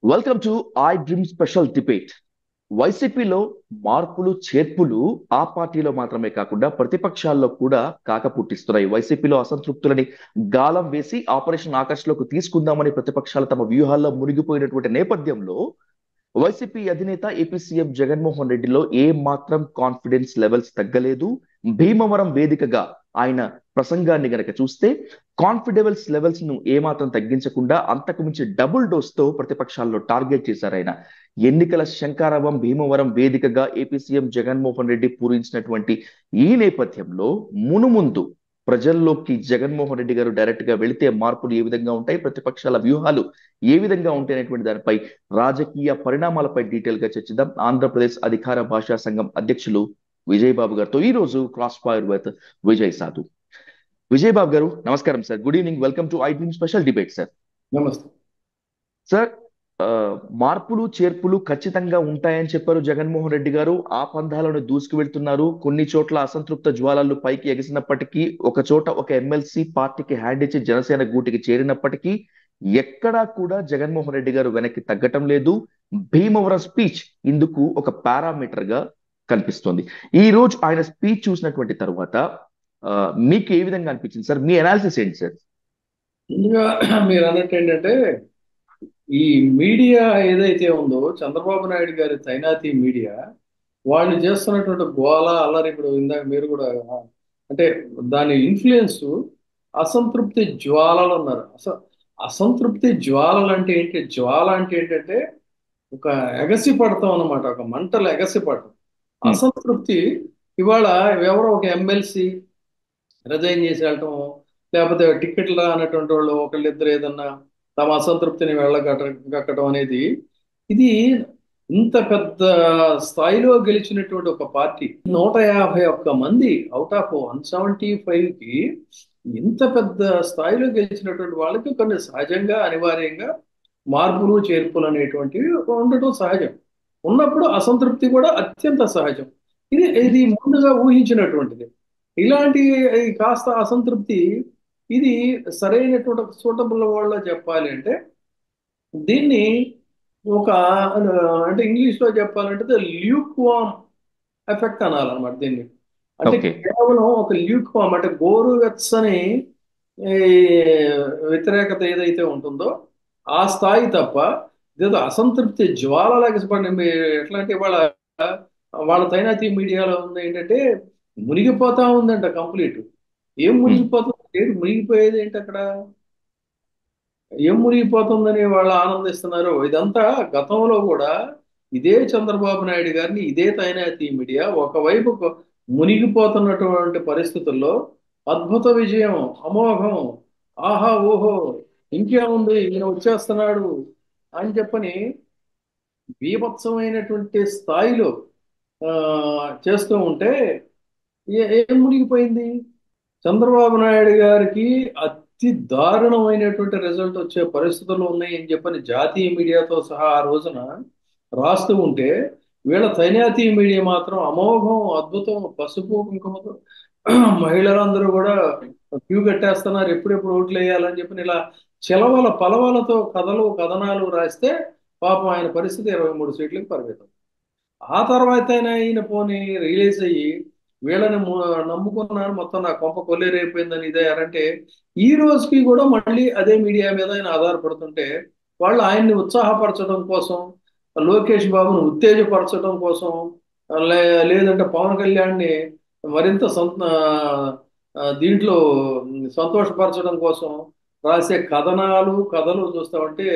Welcome to I dream special debate. వైసీపీలో మార్పులు చేర్పులు ఆ పార్టీలో మాత్రమే కాకుండా ప్రతిపక్షాల్లో కూడా కాక పుట్టిస్తున్నాయి. వైసీపీలో అసంతృప్తులని గాలం వేసి ఆపరేషన్ ఆకర్ష్లోకి తీసుకుందామని ప్రతిపక్షాలు తమ వ్యూహాల్లో మునిగిపోయినటువంటి నేపథ్యంలో వైసీపీ అధినేత ఏపీ సీఎం జగన్మోహన్ రెడ్డిలో ఏ మాత్రం కాన్ఫిడెన్స్ లెవెల్స్ తగ్గలేదు. భీమవరం వేదికగా ఆయన ప్రసంగాన్ని గనక చూస్తే కాన్ఫిడెన్స్ లెవెల్స్ ను ఏ మాత్రం తగ్గించకుండా అంతకు మించి డబుల్ డోస్ తో ప్రతిపక్షాల్లో టార్గెట్ చేశారు ఆయన. ఎన్నికల శంకారవం భీమవరం వేదికగా ఏపీ సీఎం జగన్మోహన్ రెడ్డి పూరించినటువంటి ఈ నేపథ్యంలో మునుముందు ప్రజల్లోకి జగన్మోహన్ రెడ్డి గారు డైరెక్ట్ గా వెళితే మార్పులు ఏ విధంగా ఉంటాయి, ప్రతిపక్షాల వ్యూహాలు ఏ విధంగా ఉంటాయి అనేటువంటి దానిపై రాజకీయ పరిణామాలపై డీటెయిల్ గా చర్చిద్దాం. ఆంధ్రప్రదేశ్ అధికార భాషా సంఘం అధ్యక్షులు విజయ్ బాబు గారితో ఈ రోజు క్రాస్ ఫైర్ విత్ విజయ్ సాధు. విజయ్ బాబు గారు నమస్కారం sir. Good evening. Welcome to I dream special debate sir. నమస్తే సార్, ఆ, మార్పులు చేర్పులు ఖచ్చితంగా ఉంటాయని చెప్పారు జగన్మోహన్ రెడ్డి గారు. ఆ పంధాలను దూసుకు వెళ్తున్నారు. కొన్ని చోట్ల అసంతృప్త జ్వాలలు పైకి ఎగిసినప్పటికీ, ఒక చోట ఒక ఎమ్మెల్సీ పార్టీకి హ్యాండ్ ఇచ్చి జనసేన గూటికి చేరినప్పటికీ ఎక్కడా కూడా జగన్మోహన్ రెడ్డి గారు వెనక్కి తగ్గటం లేదు. భీమవరం స్పీచ్ ఇందుకు ఒక పారామీటర్ గా కనిపిస్తోంది. ఈ రోజు ఆయన స్పీచ్ చూసినటువంటి తర్వాత మీకు ఏ విధంగా అనిపించింది సార్? మీ అనాలిసిస్ ఏంటి సార్? ముందుగా మీరు అన్నట్టు ఏంటంటే ఈ మీడియా ఏదైతే ఉందో చంద్రబాబు నాయుడు గారి తైనాతి మీడియా వాళ్ళు చేస్తున్నటువంటి గోల అల్లరి ఇప్పుడు ఇందాక మీరు కూడా అంటే దాని ఇన్ఫ్లుయెన్స్ అసంతృప్తి జ్వాలలు అన్నారు. అసంతృప్తి జ్వాలలు అంటే ఏంటి? జ్వాల అంటే ఏంటంటే ఒక ఎగసి పడతాం అన్నమాట, ఒక మంటలు ఎగసి పడటం. ఉమ్, అసంతృప్తి ఇవాళ ఎవరో ఒక ఎమ్మెల్సీ రిజైన్ చేసి వెళ్ళటం, లేకపోతే టికెట్లు రానటువంటి వాళ్ళు ఒకళ్ళిద్దరు ఏదన్నా తమ అసంతృప్తిని వెళ్ళగట్టడం అనేది, ఇది ఇంత పెద్ద స్థాయిలో గెలిచినటువంటి ఒక పార్టీ 151 మంది అవుట్ ఆఫ్ 175కి ఇంత పెద్ద స్థాయిలో గెలిచినటువంటి వాళ్ళకి కొన్ని సహజంగా అనివార్యంగా మార్పులు చేర్పులు అనేటువంటివి ఉండటం సహజం. ఉన్నప్పుడు అసంతృప్తి కూడా అత్యంత సహజం. ఇది ముందుగా ఊహించినటువంటిది. ఇలాంటి ఈ కాస్త అసంతృప్తి ఇది సరైనటువంటి సూటబుల్ వాళ్ళ చెప్పాలి అంటే దీన్ని ఒక అంటే ఇంగ్లీష్ లో చెప్పాలంటే ల్యూక్ వామ్ ఎఫెక్ట్ అనాలన్నమాట దీన్ని. అంటే ఓకే. కేవలం ఒక ల్యూక్ వామ్ అంటే గోరువెచ్చని ఈ వ్యతిరేకత ఏదైతే ఉంటుందో ఆ స్థాయి తప్ప ఇదేదో అసంతృప్తి జ్వాలలాగా ఎట్లా అంటే వాళ్ళ తైనాతి మీడియాలో ఉంది ఏంటంటే మునిగిపోతా ఉందంట కంప్లీట్. ఏం ఉమ్, మునిగిపోతుంది? ఏంటి మునిగిపోయేది ఏంటి అక్కడ? ఏం మునిగిపోతుందని వాళ్ళు ఆనందిస్తున్నారు. ఇదంతా గతంలో కూడా ఇదే చంద్రబాబు నాయుడు గారిని ఇదే తైనాతి మీడియా ఒకవైపు మునిగిపోతున్నటువంటి పరిస్థితుల్లో అద్భుత విజయం, అమోఘం, ఆహా ఓహో ఇంకేముంది ఈయన వచ్చేస్తున్నాడు అని చెప్పని బీభత్సమైనటువంటి స్థాయిలో ఆ, చేస్తూ ఉంటే ఏం మునిగిపోయింది? చంద్రబాబు నాయుడు గారికి అతి దారుణమైనటువంటి రిజల్ట్ వచ్చే పరిస్థితులు ఉన్నాయి అని చెప్పని జాతీయ మీడియాతో సహా ఆ రోజున రాస్తూ ఉంటే వీళ్ళ తైనాతీ మీడియా మాత్రం అమోఘం, అద్భుతం, పసుపు కుంకుమతో మహిళలందరూ కూడా క్యూ కట్టేస్తున్నారు, ఎప్పుడెప్పుడు ఓట్లు వేయాలని చెప్పి ఇలా చిలవల పలవలతో కథలు కథనాలు రాస్తే పాపం ఆయన పరిస్థితి 23 సీట్లకు పరిమితం. ఆ తర్వాత అయినా ఈయన పోనీ రిలీజ్ అయ్యి వీళ్ళని నమ్ముకున్నాను, మొత్తం నా కొంప కొల్లేరైపోయిందని ఇదయ్యారంటే ఈ రోజుకి కూడా మళ్ళీ అదే మీడియా మీద ఆయన ఆధారపడుతుంటే వాళ్ళు ఆయన్ని ఉత్సాహపరచడం కోసం, లోకేష్ బాబును ఉత్తేజపరచడం కోసం, లేదంటే పవన్ కళ్యాణ్ని మరింత దీంట్లో సంతోషపరచడం కోసం రాసే కథలు చూస్తామంటే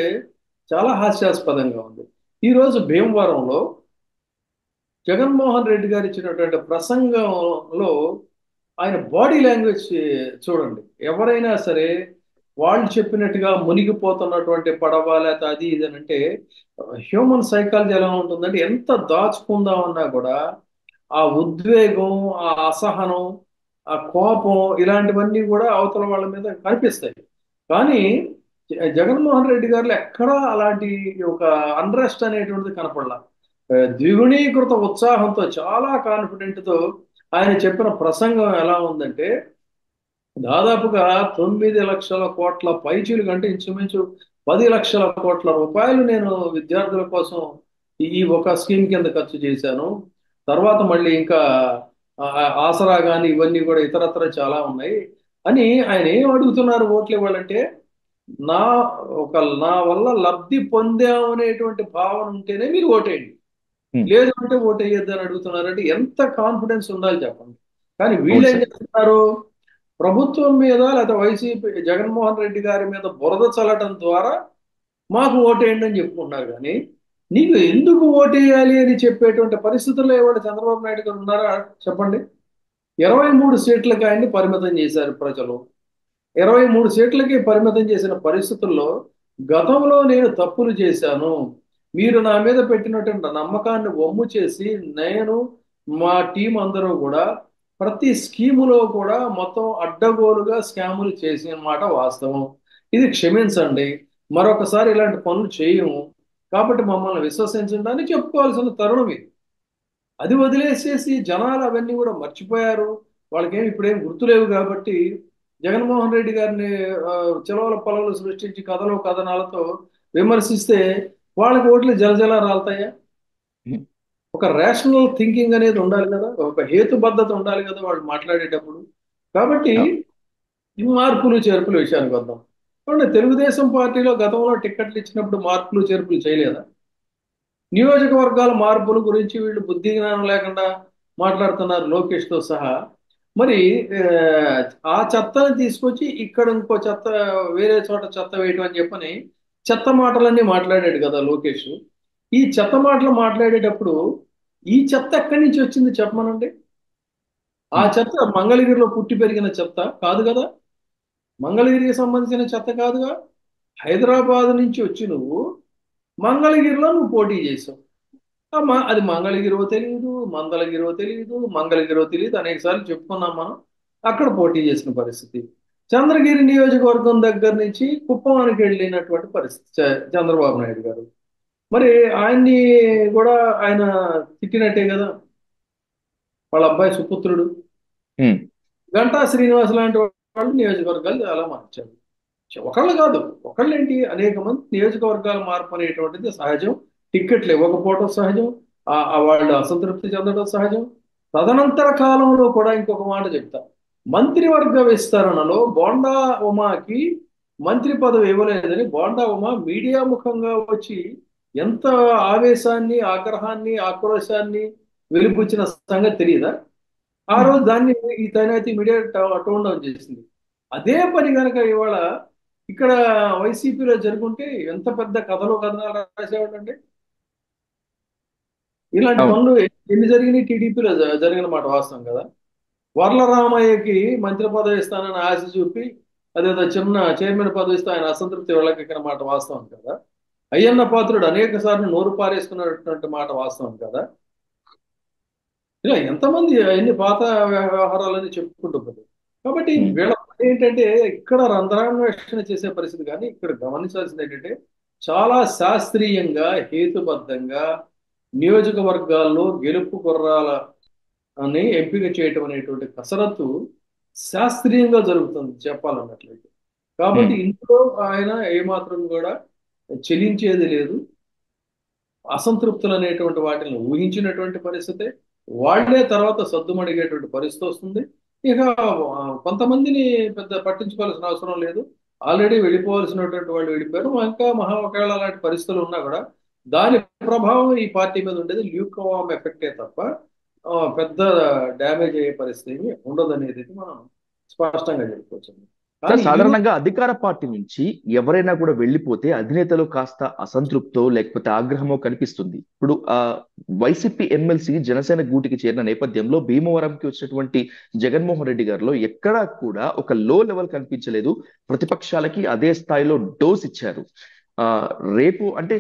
చాలా హాస్యాస్పదంగా ఉంది. ఈరోజు భీమవరంలో జగన్మోహన్ రెడ్డి గారు ఇచ్చినటువంటి ప్రసంగంలో ఆయన బాడీ లాంగ్వేజ్ చూడండి. ఎవరైనా సరే వాళ్ళు చెప్పినట్టుగా మునిగిపోతున్నటువంటి పడవ లేకపోతే అది ఇది అని అంటే హ్యూమన్ సైకాలజీ ఎలా ఉంటుందంటే ఎంత దాచుకుందామన్నా కూడా ఆ ఉద్వేగం, ఆ అసహనం, ఆ కోపం ఇలాంటివన్నీ కూడా అవతల వాళ్ళ మీద కనిపిస్తాయి. కానీ జగన్మోహన్ రెడ్డి గారిలో ఎక్కడా అలాంటి ఒక అన్రెస్ట్ అనేటువంటిది కనపడలా. ద్విగుణీకృత ఉత్సాహంతో చాలా కాన్ఫిడెంట్ తో ఆయన చెప్పిన ప్రసంగం ఎలా ఉందంటే దాదాపుగా 9 లక్షల కోట్ల పైచీలు కంటే ఇంచుమించు 10 లక్షల కోట్ల రూపాయలు నేను విద్యార్థుల కోసం ఈ ఒక స్కీమ్ కింద ఖర్చు చేశాను. తర్వాత మళ్ళీ ఇంకా ఆసరా కానీ ఇవన్నీ కూడా ఇతరత్ర చాలా ఉన్నాయి అని ఆయన ఏం అడుగుతున్నారు ఓట్లు ఇవ్వాలంటే, నా నా వల్ల లబ్ధి పొందాం అనేటువంటి భావన ఉంటేనే మీరు ఓటేయండి, ఉమ్, లేదు అంటే ఓటు వేయొద్దు అని అడుగుతున్నారంటే ఎంత కాన్ఫిడెన్స్ ఉండాలి చెప్పండి. కానీ వీళ్ళు అవును ఏం సార్. చేస్తున్నారు, ప్రభుత్వం మీద లేదా వైసీపీ జగన్మోహన్ రెడ్డి గారి మీద బురద చల్లటం ద్వారా మాకు ఓటేయండి అని చెప్పుకుంటున్నారు. కానీ నీకు ఎందుకు ఓటేయాలి అని చెప్పేటువంటి పరిస్థితుల్లో ఎవరు చంద్రబాబు నాయుడు గారు ఉన్నారా చెప్పండి. 23 సీట్లకి ఆయన్ని పరిమితం చేశారు ప్రజలు. 23 సీట్లకి పరిమితం చేసిన పరిస్థితుల్లో గతంలో నేను తప్పులు చేశాను, మీరు నా మీద పెట్టినటువంటి నమ్మకాన్ని వమ్ము చేసి నేను మా టీం అందరూ కూడా ప్రతి స్కీములో కూడా మొత్తం అడ్డగోలుగా స్కాములు చేసిన మాట వాస్తవం, ఇది క్షమించండి, మరొకసారి ఇలాంటి పనులు చేయము, కాబట్టి మమ్మల్ని విశ్వసించండి అని చెప్పుకోవాల్సిన తరుణం ఇది. అది వదిలేసేసి జనాలు అవన్నీ కూడా మర్చిపోయారు, వాళ్ళకేమి ఇప్పుడేం గుర్తులేవు కాబట్టి జగన్మోహన్ రెడ్డి గారిని చిలవల పొలవలు సృష్టించి కథలు కథనాలతో విమర్శిస్తే వాళ్ళకి ఓట్లు జలజల రాలుతాయా? ఉమ్, ఒక రేషనల్ థింకింగ్ అనేది ఉండాలి కదా, ఒక హేతుబద్ధత ఉండాలి కదా వాళ్ళు మాట్లాడేటప్పుడు. కాబట్టి ఆ, ఈ మార్పులు చేర్పుల విషయానికి వద్దాం. అవును, తెలుగుదేశం పార్టీలో గతంలో టిక్కెట్లు ఇచ్చినప్పుడు మార్పులు చేర్పులు చేయలేదా? నియోజకవర్గాల మార్పుల గురించి వీళ్ళు బుద్ధి జ్ఞానం లేకుండా మాట్లాడుతున్నారు లోకేష్తో సహా. మరి ఆ, ఆ చెత్తని తీసుకొచ్చి ఇక్కడ ఇంకో చెత్త, వేరే చోట చెత్త వేయటం అని చెప్పని చెత్త మాటలన్నీ మాట్లాడాడు కదా లోకేష్. ఈ చెత్త మాటలు మాట్లాడేటప్పుడు ఈ చెత్త ఎక్కడి నుంచి వచ్చింది చెప్పమనండి. ఆ ఉమ్, చెత్త మంగళగిరిలో పుట్టి పెరిగిన చెత్త కాదు కదా, మంగళగిరికి సంబంధించిన చెత్త కాదుగా. హైదరాబాద్ నుంచి వచ్చి నువ్వు మంగళగిరిలో నువ్వు పోటీ చేసావు. అది మంగళగిరో తెలియదు, మంగళగిరో తెలియదు, మంగళగిరో తెలియదు అనేక సార్లు చెప్పుకున్నాం మనం. అక్కడ పోటీ చేసిన పరిస్థితి. చంద్రగిరి నియోజకవర్గం దగ్గర నుంచి కుప్పంకి వెళ్ళినటువంటి పరిస్థితి చంద్రబాబు నాయుడు గారు. మరి ఆయన్ని కూడా ఆయన తిట్టినట్టే కదా, వాళ్ళ అబ్బాయి సుపుత్రుడు ఉమ్, గంటా శ్రీనివాస్ లాంటి వాళ్ళు నియోజకవర్గాలు చాలా మార్చారు. ఒకళ్ళు కాదు, ఒకళ్ళేంటి, అనేక మంది నియోజకవర్గాల మార్పు అనేటువంటిది సహజం. టిక్కెట్లు ఇవ్వకపోవడం సహజం, వాళ్ళు అసంతృప్తి చెందడం సహజం. తదనంతర కాలంలో కూడా ఇంకొక మాట చెప్తా, మంత్రివర్గ విస్తరణలో బోండా ఉమాకి మంత్రి పదవి ఇవ్వలేదని బోండా ఉమా మీడియా ముఖంగా వచ్చి ఎంత ఆవేశాన్ని, ఆగ్రహాన్ని, ఆక్రోశాన్ని వెలిబుచ్చిన సంగతి తెలియదా? ఆ ఉమ్. రోజు దాన్ని ఈ తైనాతి మీడియా టోన్ డౌన్ చేసింది. అదే పని కనుక ఇవాళ ఇక్కడ వైసీపీలో జరుగుంటే ఎంత పెద్ద కథలు కథనాలు రాసేవాళ్ళండి. ఇలాంటి అవును. పనులు ఎన్ని జరిగినాయి టీడీపీలో జరిగిన మాట వాస్తవం కదా. వర్లరామయ్యకి మంత్రి పదవి ఇస్తానని ఆశ చూపి అదేదో చిన్న చైర్మన్ పదవి ఇస్తే ఆయన అసంతృప్తి వెళ్ళకెక్కిన మాట వాస్తవం కదా. అయ్యన్న పాత్రుడు అనేక సార్లు నోరు పారేసుకున్నటువంటి మాట వాస్తవం కదా. ఇలా ఎంతమంది ఎన్ని పాత వ్యవహారాలని చెప్పుకుంటూ పోతారు. కాబట్టి ఉమ్, వీళ్ళ పని ఏంటంటే ఇక్కడ రంధ్రాన్వేషణ చేసే పరిస్థితి, కానీ ఇక్కడ గమనించాల్సింది ఏంటంటే చాలా శాస్త్రీయంగా హేతుబద్ధంగా నియోజకవర్గాల్లో గెలుపు గుర్రాల అని ఎంపిక చేయటం అనేటువంటి కసరత్తు శాస్త్రీయంగా జరుగుతుంది చెప్పాలన్నట్లయితే. కాబట్టి ఉమ్. ఇందులో ఆయన ఏమాత్రం కూడా చెలించేది లేదు. అసంతృప్తులు అనేటువంటి వాటిని ఊహించినటువంటి పరిస్థితే, వాళ్లే తర్వాత సద్దుమణిగేటువంటి పరిస్థితి వస్తుంది. ఇక కొంతమందిని పెద్ద పట్టించుకోవాల్సిన అవసరం లేదు, ఆల్రెడీ వెళ్ళిపోవాల్సినటువంటి వాళ్ళు వెళ్ళిపోయారు. ఇంకా మహా ఒకవేళ అలాంటి పరిస్థితులు ఉన్నా కూడా దాని ప్రభావం ఈ పార్టీ మీద ఉండేది ల్యూకవామ్ ఎఫెక్టే తప్ప పెద్ద డ్యామేజ్ అయ్యే పరిస్థితి ఉండదు అనేది మనం స్పష్టంగా చెప్పుకోవచ్చు. సార్, కానీ ఈ సాధారణంగా అధికార పార్టీ నుంచి ఎవరైనా కూడా వెళ్ళిపోతే అధినేతలు కాస్త అసంతృప్తో లేకపోతే ఆగ్రహమో కనిపిస్తుంది. ఇప్పుడు వైసీపీ ఎమ్మెల్సీ జనసేన గూటికి చేరిన నేపథ్యంలో భీమవరంకి వచ్చినటువంటి జగన్మోహన్ రెడ్డి గారిలో ఎక్కడా కూడా ఒక లో లెవెల్ కనిపించలేదు. ప్రతిపక్షాలకి అదే స్థాయిలో డోస్ ఇచ్చారు. ఆ రేపు అంటే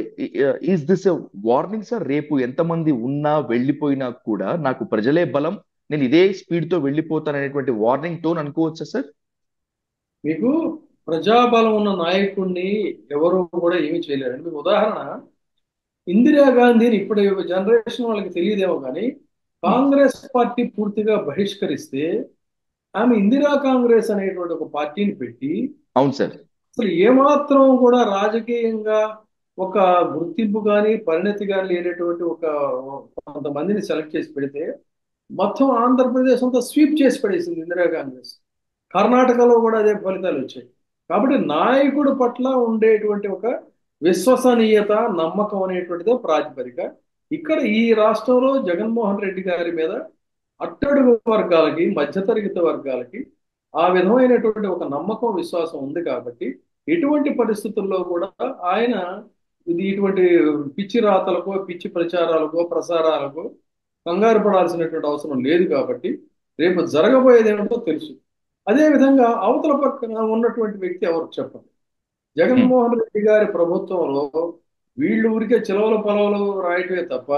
is this a warning sir? రేపు ఎంతమంది ఉన్నా వెళ్ళిపోయినా కూడా నాకు ప్రజలే బలం, నేను ఇదే స్పీడ్ తో వెళ్ళిపోతాననేటువంటి వార్నింగ్ టోన్ అనుకోవచ్చా సార్? మీకు ప్రజాబలం ఉన్న నాయకుడిని ఎవరు కూడా ఏమీ చేయలేరండి. మీకు ఉదాహరణ, ఇందిరాగాంధీని ఇప్పుడు జనరేషన్ వాళ్ళకి తెలియదేమో కానీ ఉమ్, కాంగ్రెస్ పార్టీ పూర్తిగా బహిష్కరిస్తే ఆమె ఇందిరా కాంగ్రెస్ అనేటువంటి ఒక పార్టీని పెట్టి అవును సార్. అసలు ఏమాత్రం కూడా రాజకీయంగా ఒక గుర్తింపు కానీ పరిణతి కానీ లేనటువంటి ఒక కొంతమందిని సెలెక్ట్ చేసి పెడితే మొత్తం ఆంధ్రప్రదేశ్ అంతా స్వీప్ చేసి పడేసింది ఇందిరా కాంగ్రెస్. కర్ణాటకలో కూడా అదే ఫలితాలు వచ్చాయి. కాబట్టి నాయకుడు పట్ల ఉండేటువంటి ఒక విశ్వసనీయత, నమ్మకం అనేటువంటిదే ప్రాతిపదిక. ఇక్కడ ఈ రాష్ట్రంలో జగన్మోహన్ రెడ్డి గారి మీద అట్టడుగు వర్గాలకి, మధ్యతరగతి వర్గాలకి ఆ విధమైనటువంటి ఒక నమ్మకం, విశ్వాసం ఉంది కాబట్టి ఎటువంటి పరిస్థితుల్లో కూడా ఆయన ఇటువంటి పిచ్చి రాతలకో, పిచ్చి ప్రచారాలకో, ప్రసారాలకో కంగారు పడాల్సినటువంటి అవసరం లేదు కాబట్టి రేపు జరగబోయేది ఏమిటో తెలుసు. అదే విధంగా అవతల పక్కన ఉన్నటువంటి వ్యక్తి ఎవరు చెప్పండి. ఉమ్, జగన్మోహన్ రెడ్డి గారి ప్రభుత్వంలో వీళ్ళు ఊరికే చిలవల పొలవలు రాయటమే తప్ప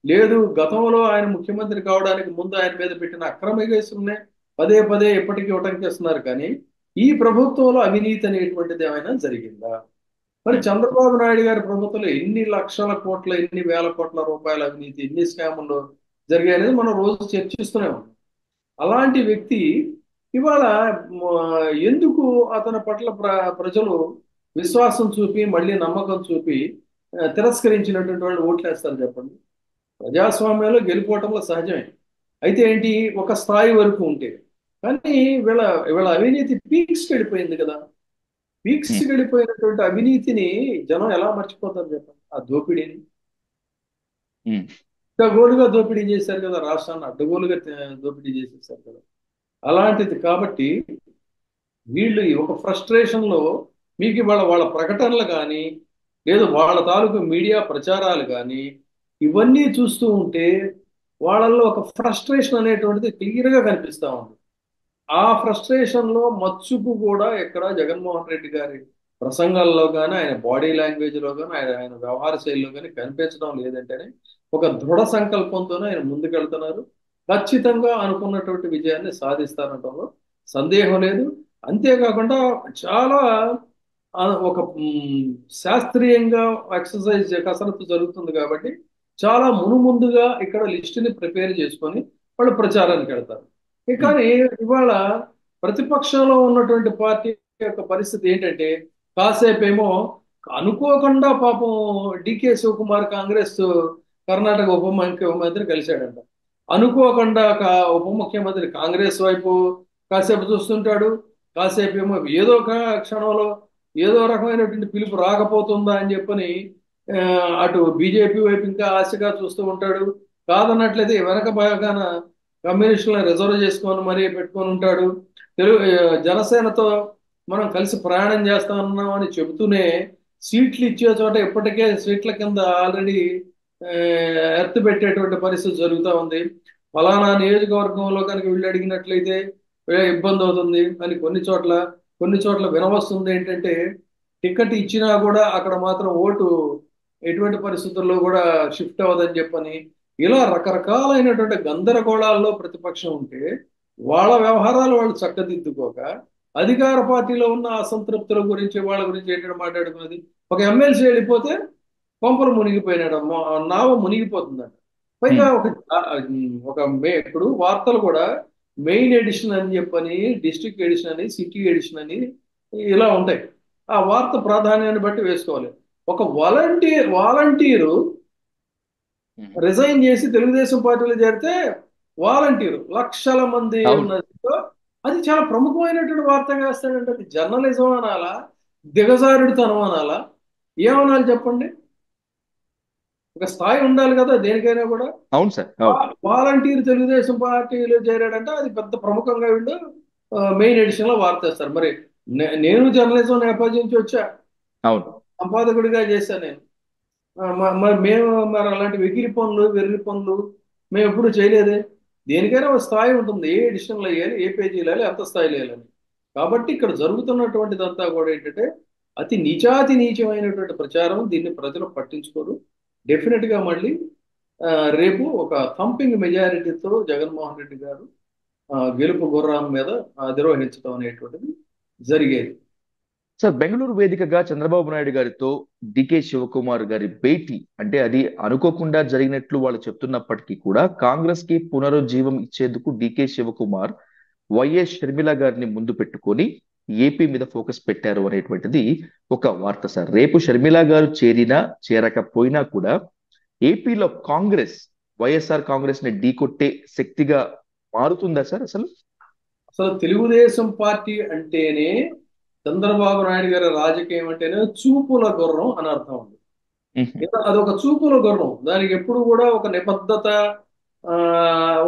లేదు, గతంలో ఆయన ముఖ్యమంత్రి కావడానికి ముందు ఆయన మీద పెట్టిన అక్రమ కేసులనే పదే పదే ఎప్పటికీ ఉటంకిస్తున్నారు. కానీ ఈ ప్రభుత్వంలో అవినీతి అనేటువంటిది ఏమైనా జరిగిందా? మరి ఉమ్, చంద్రబాబు నాయుడు గారి ప్రభుత్వంలో ఎన్ని లక్షల కోట్ల, ఎన్ని వేల కోట్ల రూపాయల అవినీతి, ఎన్ని స్కాములు జరిగాయి అనేది మనం రోజు చర్చిస్తూనే ఉన్నాం. అలాంటి వ్యక్తి ఇవాళ ఎందుకు అతని పట్ల ప్రజలు విశ్వాసం చూపి, మళ్ళీ నమ్మకం చూపి తిరస్కరించినటువంటి వాళ్ళు ఓట్లేస్తారు చెప్పండి. ప్రజాస్వామ్యంలో గెలుపోవటంలో సహజమే. అయితే ఏంటి, ఒక స్థాయి వరకు ఉంటే. కానీ వీళ్ళ వీళ్ళ అవినీతి పీక్స్కి వెళ్ళిపోయింది కదా. పీక్స్కి ఉమ్, వెళ్ళిపోయినటువంటి అవినీతిని జనం ఎలా మర్చిపోతారు చెప్పండి, ఆ దోపిడీని. ఉమ్, అడ్డగోలుగా దోపిడీ చేశారు కదా, రాష్ట్రాన్ని అడ్డగోలుగా దోపిడీ చేసేసారు కదా. అలాంటిది కాబట్టి వీళ్ళు ఈ ఒక ఫ్రస్ట్రేషన్ లో మీకు ఇవాళ వాళ్ళ ప్రకటనలు కానీ లేదు వాళ్ళ తాలూకు మీడియా ప్రచారాలు కానీ ఇవన్నీ చూస్తూ ఉంటే వాళ్ళల్లో ఒక ఫ్రస్ట్రేషన్ అనేటువంటిది క్లియర్ గా కనిపిస్తా ఉంది. ఆ ఫ్రస్ట్రేషన్ లో మచ్చుకు కూడా ఎక్కడ జగన్మోహన్ రెడ్డి గారి ప్రసంగాల్లో కానీ, ఆయన బాడీ లాంగ్వేజ్ లో కానీ, ఆయన ఆయన వ్యవహార శైలిలో కానీ కనిపించడం లేదంటేనే ఒక దృఢ సంకల్పంతోనే ఆయన ముందుకెళ్తున్నారు. ఖచ్చితంగా అనుకున్నటువంటి విజయాన్ని సాధిస్తారనడంలో సందేహం లేదు. అంతేకాకుండా చాలా ఒక శాస్త్రీయంగా ఎక్సర్సైజ్ కసరత్తు జరుగుతుంది కాబట్టి చాలా మునుముందుగా ఇక్కడ లిస్టుని ప్రిపేర్ చేసుకొని వాళ్ళు ప్రచారానికి వెళ్తారు. ఉమ్, కానీ ఇవాళ ప్రతిపక్షంలో ఉన్నటువంటి పార్టీ యొక్క పరిస్థితి ఏంటంటే కాసేపేమో అనుకోకుండా పాపం డికే శివకుమార్ కాంగ్రెస్ కర్ణాటక ఉప ముఖ్యమంత్రి కలిశాడంట. అనుకోకుండా ఉప ముఖ్యమంత్రి కాంగ్రెస్ వైపు కాసేపు చూస్తుంటాడు, కాసేపు ఏమో ఏదో ఒక క్షణంలో ఏదో రకమైనటువంటి పిలుపు రాకపోతుందా అని చెప్పని ఆ, అటు బీజేపీ వైపు ఇంకా ఆశగా చూస్తూ ఉంటాడు. కాదన్నట్లయితే వెనక భాగాన కమ్యూనిస్టులను రిజర్వ్ చేసుకొని మరీ పెట్టుకొని ఉంటాడు. జనసేనతో మనం కలిసి ప్రయాణం చేస్తామన్నాం అని చెబుతూనే సీట్లు ఇచ్చే చోట ఇప్పటికే సీట్ల కింద ఆల్రెడీ ఎర్త్ పెట్టేటువంటి పరిస్థితి జరుగుతూ ఉంది. ఫలానా నియోజకవర్గంలో కనుక వీళ్ళు అడిగినట్లయితే ఇబ్బంది అవుతుంది అని కొన్ని చోట్ల వినవస్తుంది ఏంటంటే టికెట్ ఇచ్చినా కూడా అక్కడ మాత్రం ఓటు ఎటువంటి పరిస్థితుల్లో కూడా షిఫ్ట్ అవ్వదని చెప్పని ఇలా రకరకాలైనటువంటి గందరగోళాల్లో ప్రతిపక్షం ఉంటే వాళ్ళ వ్యవహారాలు వాళ్ళు చక్కదిద్దుకోక అధికార పార్టీలో ఉన్న అసంతృప్తుల గురించి వాళ్ళ గురించి ఏంటంటే మాట్లాడుకున్నది. ఒక ఎమ్మెల్సీ వెళ్ళిపోతే కొంపలు మునిగిపోయినాడు, నావ మునిగిపోతుందంట. పైగా ఉమ్, ఇప్పుడు వార్తలు కూడా మెయిన్ ఎడిషన్ అని చెప్పని, డిస్ట్రిక్ట్ ఎడిషన్ అని, సిటీ ఎడిషన్ అని ఇలా ఉంటాయి. ఆ వార్త ప్రాధాన్యాన్ని బట్టి వేసుకోవాలి. ఒక వాలంటీరు ఉమ్. రిజైన్ చేసి తెలుగుదేశం పార్టీలో చేరితే వాలంటీరు లక్షల మంది అవును. ఉన్నది. అది చాలా ప్రముఖమైనటువంటి వార్తగా వేస్తాడంటే అది జర్నలిజం అనాలా, దిగజారుడుతనం అనాలా, ఏమనాలి చెప్పండి. ఒక స్థాయి ఉండాలి కదా దేనికైనా కూడా. అవును సార్. అవును. వాలంటీర్ తెలుగుదేశం పార్టీలో చేరాడంటే అది పెద్ద ప్రముఖంగా వీళ్ళు మెయిన్ ఎడిషన్ లో వార్తేస్తారు. మరి నేను జర్నలిజం నేపథ్యం నుంచి వచ్చా, అవును. సంపాదకుడిగా చేశాను నేను. మరి మేము మరి అలాంటి వెకిలి పనులు, వెర్రి పనులు మేము ఎప్పుడు చేయలేదే. దేనికైనా ఒక స్థాయి ఉంటుంది, ఏ ఎడిషన్లో వేయాలి, ఏ పేజీలో వేయాలి, ఎంత స్థాయిలో వేయాలని. కాబట్టి ఇక్కడ జరుగుతున్నటువంటిదంతా కూడా ఏంటంటే అతి నీచాతి నీచమైనటువంటి ప్రచారం. దీన్ని ప్రజలు పట్టించుకోరు. డెఫినెట్ గా మళ్ళీ ఆ, రేపు ఒక థంపింగ్ మెజారిటీతో జగన్మోహన్ రెడ్డి గారు గెలుపు గుర్రం మీద అధిరోహించడం అనేటువంటిది జరిగేది. సార్, బెంగళూరు వేదికగా చంద్రబాబు నాయుడు గారితో డికే శివకుమార్ గారి భేటీ అంటే అది అనుకోకుండా జరిగినట్లు వాళ్ళు చెప్తున్నప్పటికీ కూడా కాంగ్రెస్ కి పునరుజ్జీవం ఇచ్చేందుకు డికే శివకుమార్ వైఎస్ షర్మిల గారిని ముందు పెట్టుకొని ఏపీ మీద ఫోకస్ పెట్టారు అనేటువంటిది ఒక వార్త సార్. రేపు షర్మిల గారు చేరినా చేరకపోయినా కూడా ఏపీలో కాంగ్రెస్ వైఎస్ఆర్ కాంగ్రెస్ ని ఢీకొట్టే శక్తిగా మారుతుందా సార్ అసలు? అసలు తెలుగుదేశం పార్టీ అంటేనే, చంద్రబాబు నాయుడు గారి రాజకీయం అంటేనే చూపుల గుర్రం అని అర్థం ఉంది. మ్హూ. అదొక చూపుల గుర్రం. దానికి ఎప్పుడు కూడా ఒక నిబద్ధత, ఆ,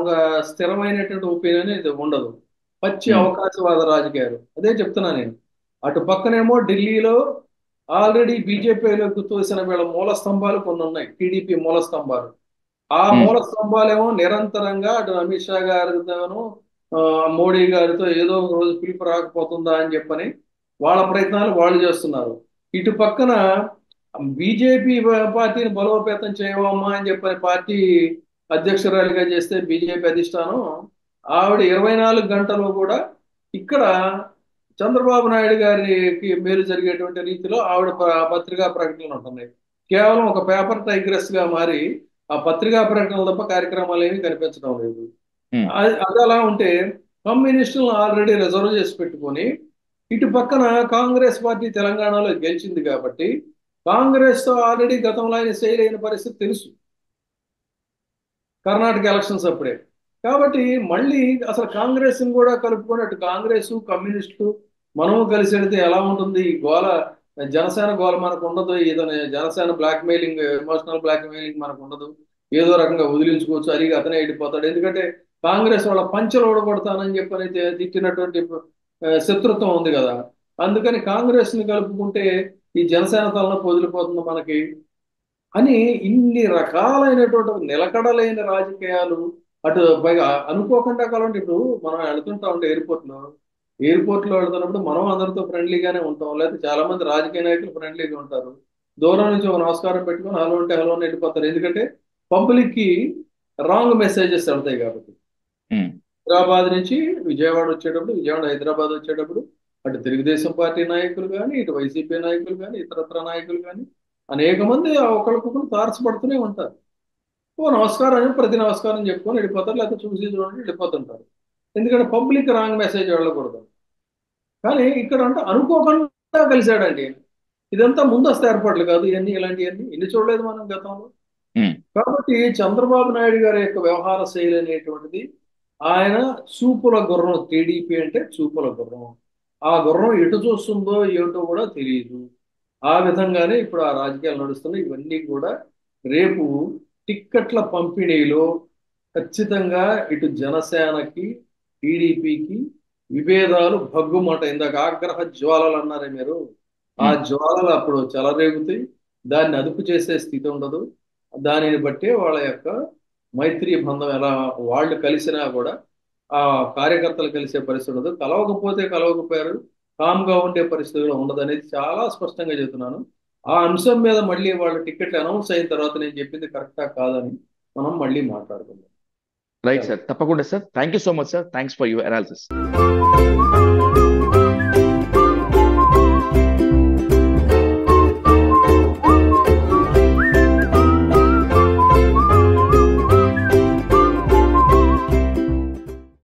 ఒక స్థిరమైనటువంటి ఒపీనియన్ ఇది ఉండదు. పచ్చి మ్. అవకాశవాద రాజకీయాలు. అదే చెప్తున్నా నేను. అటు పక్కనేమో ఢిల్లీలో ఆల్రెడీ బీజేపీలోకి తోసిన వీళ్ళ మూల స్తంభాలు కొన్ని ఉన్నాయి, టీడీపీ మూల స్తంభాలు. ఆ మ్. మూల స్తంభాలేమో నిరంతరంగా అటు అమిత్ షా గారితోనూ ఆ, మోడీ గారితో ఏదో ఒక రోజు పిలుపు రాకపోతుందా అని చెప్పని వాళ్ళ ప్రయత్నాలు వాళ్ళు చేస్తున్నారు. ఇటు పక్కన బీజేపీ పార్టీని బలోపేతం చేయవమ్మా అని చెప్పని పార్టీ అధ్యక్షురాలిగా చేస్తే బీజేపీ అధిష్టానం, ఆవిడ 24 గంటలు కూడా ఇక్కడ చంద్రబాబు నాయుడు గారికి మేలు జరిగేటువంటి రీతిలో ఆవిడ పత్రికా ప్రకటనలు ఉంటున్నాయి. కేవలం ఒక పేపర్ టైగ్రెస్ గా మారి ఆ పత్రికా ప్రకటనలు తప్ప కార్యక్రమాలు ఏమీ కనిపించడం లేదు. మ్. అది అలా ఉంటే కమ్యూనిస్టులను ఆల్రెడీ రిజర్వ్ చేసి పెట్టుకొని ఇటు పక్కన కాంగ్రెస్ పార్టీ తెలంగాణలో గెలిచింది కాబట్టి కాంగ్రెస్ తో ఆల్రెడీ గతంలో ఆయన ఫెయిల్ అయిన పరిస్థితి తెలుసు, కర్ణాటక ఎలక్షన్స్ అప్పుడే. కాబట్టి మళ్ళీ అసలు కాంగ్రెస్ కూడా కలుపుకొని అటు కాంగ్రెస్ కమ్యూనిస్టు మనము కలిసి వెళితే ఎలా ఉంటుంది ఈ గోల, జనసేన గోల మనకు ఉండదు, ఏదైనా Janasena blackmailing, emotional blackmailing మనకు ఉండదు, ఏదో రకంగా వదిలించుకోవచ్చు, అడిగి అతనే వెళ్ళిపోతాడు. ఎందుకంటే కాంగ్రెస్ వాళ్ళ పంచెలు ఓడగొడతానని చెప్పని తిట్టినటువంటి శత్రుత్వం ఉంది కదా. అందుకని కాంగ్రెస్ ని కలుపుకుంటే ఈ జనసేన తలనొప్పి వదిలిపోతుంది మనకి అని ఇన్ని రకాలైనటువంటి ఒక నిలకడలేని రాజకీయాలు. అటు పైగా అనుకోకుండా కలంటే ఇప్పుడు మనం వెళ్తుంటా ఉంటే ఎయిర్పోర్ట్ లో వెళ్తున్నప్పుడు మనం అందరితో ఫ్రెండ్లీగానే ఉంటాం, లేకపోతే చాలా మంది రాజకీయ నాయకులు ఫ్రెండ్లీగా ఉంటారు. దూరం నుంచి ఒక నమస్కారం పెట్టుకొని హలో అంటే హలో అని వెళ్ళిపోతారు. ఎందుకంటే పబ్లిక్ కి రాంగ్ మెసేజెస్ వెళ్తాయి కాబట్టి. మ్. హైదరాబాద్ నుంచి విజయవాడ వచ్చేటప్పుడు, విజయవాడ హైదరాబాద్ వచ్చేటప్పుడు అటు తెలుగుదేశం పార్టీ నాయకులు కానీ, ఇటు వైసీపీ నాయకులు కానీ, ఇతరత్ర నాయకులు కానీ అనేక మంది ఒకరికొకరు తారసపడుతూనే ఉంటారు. ఓ నమస్కారం అని ప్రతి నమస్కారం చెప్పుకొని వెళ్ళిపోతారు, లేకపోతే చూసి చూడండి వెళ్ళిపోతుంటారు. ఎందుకంటే పబ్లిక్ రాంగ్ మెసేజ్ వెళ్ళకూడదు. కానీ ఇక్కడ అంటే అనుకోకుండా కలిశాడండి. ఇదంతా ముందస్తు ఏర్పాట్లు కాదు, ఇవన్నీ ఇలాంటివన్నీ ఇన్ని చూడలేదు మనం గతంలో. మ్. కాబట్టి చంద్రబాబు నాయుడు గారి యొక్క వ్యవహార శైలి అనేటువంటిది, ఆయన చూపుల గుర్రం. టీడీపీ అంటే చూపుల గుర్రం. ఆ గుర్రం ఎటు చూస్తుందో ఏమిటో కూడా తెలియదు. ఆ విధంగానే ఇప్పుడు ఆ రాజకీయాలు నడుస్తున్నాయి. ఇవన్నీ కూడా రేపు టిక్కెట్ల పంపిణీలో ఖచ్చితంగా ఇటు జనసేనకి, టీడీపీకి విభేదాలు భగ్గుమట. ఇందాక ఆగ్రహ జ్వాలలు అన్నారే మీరు, ఆ మ్. జ్వాలలు అప్పుడు చెలరేగుతాయి. దాన్ని అదుపు చేసే స్థితి ఉండదు. దానిని బట్టే వాళ్ళ యొక్క మైత్రి బంధం ఎలా, వాళ్ళు కలిసినా కూడా ఆ కార్యకర్తలు కలిసే పరిస్థితి ఉండదు. కలవకపోతే కలవకపోయారు, కామ్గా ఉండే పరిస్థితిలో ఉండదు అనేది చాలా స్పష్టంగా చెబుతున్నాను. ఆ అంశం మీద మళ్ళీ వాళ్ళ టికెట్లు అనౌన్స్ అయిన తర్వాత నేను చెప్పింది కరెక్టా కాదని మనం మళ్ళీ మాట్లాడుకుందాం. రైట్ సెలవు. సార్, తప్పకుండా sir. Thank you so much sir. Thanks for your analysis.